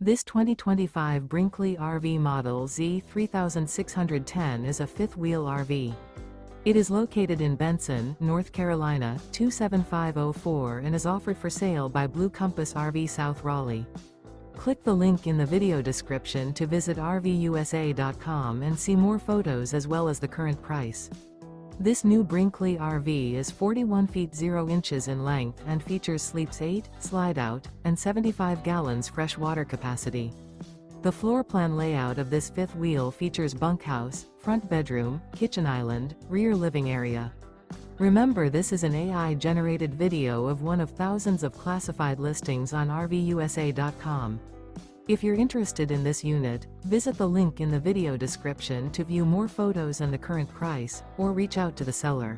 This 2025 Brinkley RV Model Z 3610 is a fifth-wheel RV. It is located in Benson, North Carolina, 27504 and is offered for sale by Blue Compass RV South Raleigh. Click the link in the video description to visit RVUSA.com and see more photos as well as the current price. This new Brinkley RV is 41 feet 0 inches in length and features sleeps 8, slide-out, and 75 gallons fresh water capacity. The floor plan layout of this fifth wheel features bunkhouse, front bedroom, kitchen island, rear living area. Remember, this is an AI-generated video of one of thousands of classified listings on RVUSA.com. If you're interested in this unit, visit the link in the video description to view more photos and the current price, or reach out to the seller.